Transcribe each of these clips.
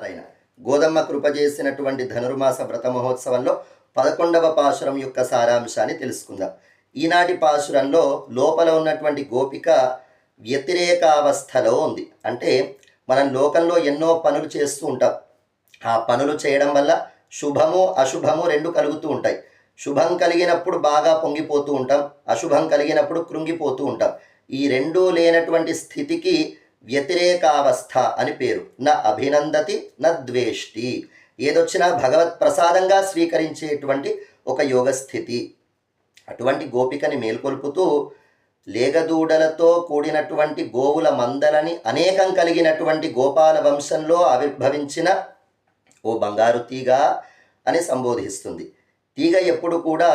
అయిన గోదమ్మ కృప చేసినటువంటి ధనుర్మాస వ్రత మహోత్సవంలో 11వ పాశురం యొక్క సారాంశాన్ని తెలుసుకుందాం. ఈనాటి పాశురంలో లోపల ఉన్నటువంటి గోపిక వ్యతిరేకావస్థలో ఉంది. అంటే మనం లోకంలో ఎన్నో పనులు చేస్తూ ఉంటాం. ఆ పనులు చేయడం వల్ల శుభము అశుభము రెండు కలుగుతూ ఉంటాయి. శుభం కలిగినప్పుడు బాగా పొంగిపోతూ ఉంటాం, అశుభం కలిగినప్పుడు కృంగిపోతూ ఉంటాం. ఈ రెండూ లేనటువంటి స్థితికి వ్యతిరేకావస్థ అని పేరు. న అభినందతి న ద్వేష్టి. ఏదొచ్చినా భగవత్ ప్రసాదంగా స్వీకరించేటువంటి ఒక యోగ స్థితి. అటువంటి గోపికని మేల్కొల్పుతూ లేగదూడలతో కూడినటువంటి గోవుల మందలని అనేకం కలిగినటువంటి గోపాల వంశంలో ఆవిర్భవించిన ఓ బంగారు తీగ అని సంబోధిస్తుంది. తీగ ఎప్పుడు కూడా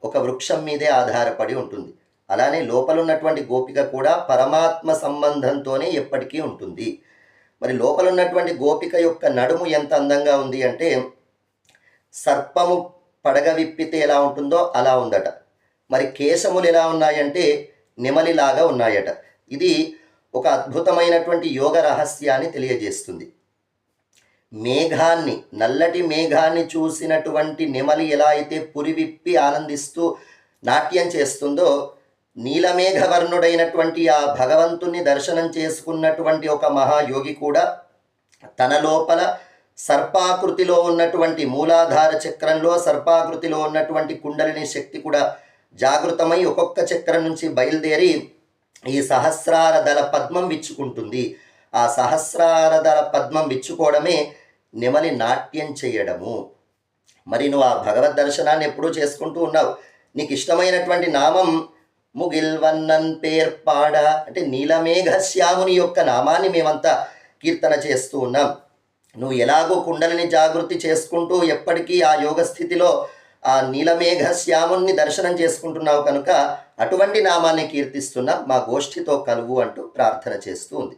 ఒక వృక్షం మీదే ఆధారపడి ఉంటుంది. అలానే లోపలున్నటువంటి గోపిక కూడా పరమాత్మ సంబంధంతోనే ఎప్పటికీ ఉంటుంది. మరి లోపలున్నటువంటి గోపిక యొక్క నడుము ఎంత అందంగా ఉంది అంటే సర్పము పడగ విప్పితే ఎలా ఉంటుందో అలా ఉందట. మరి కేశములు ఎలా ఉన్నాయంటే నెమలిలాగా ఉన్నాయట. ఇది ఒక అద్భుతమైనటువంటి యోగ రహస్యాన్ని తెలియజేస్తుంది. మేఘాన్ని, నల్లటి మేఘాన్ని చూసినటువంటి నెమలి ఎలా అయితే పురివిప్పి ఆనందిస్తూ నాట్యం చేస్తుందో, నీలమేఘవర్ణుడైనటువంటి ఆ భగవంతుణ్ణి దర్శనం చేసుకున్నటువంటి ఒక మహాయోగి కూడా తన లోపల సర్పాకృతిలో ఉన్నటువంటి మూలాధార చక్రంలో సర్పాకృతిలో ఉన్నటువంటి కుండలిని శక్తి కూడా జాగృతమై ఒక్కొక్క చక్రం నుంచి బయలుదేరి ఈ సహస్రార దళ పద్మం విచ్చుకుంటుంది. ఆ సహస్రార దళ పద్మం విచ్చుకోవడమే నెమలి నాట్యం చేయడము. మరి నువ్వు ఆ భగవద్ దర్శనాన్ని ఎప్పుడూ చేసుకుంటూ ఉన్నావు. నీకు ఇష్టమైనటువంటి నామం ముగిల్వన్నన్ పేర్పాడ అంటే నీలమేఘ శ్యాముని యొక్క నామాన్ని మేమంతా కీర్తన చేస్తూ ఉన్నాం. నువ్వు ఎలాగో కుండలిని జాగృతి చేసుకుంటూ ఎప్పటికీ ఆ యోగ స్థితిలో ఆ నీలమేఘ శ్యాముని దర్శనం చేసుకుంటున్నావు కనుక అటువంటి నామాన్ని కీర్తిస్తున్నా మా గోష్ఠితో కలువు అంటూ ప్రార్థన చేస్తూ ఉంది.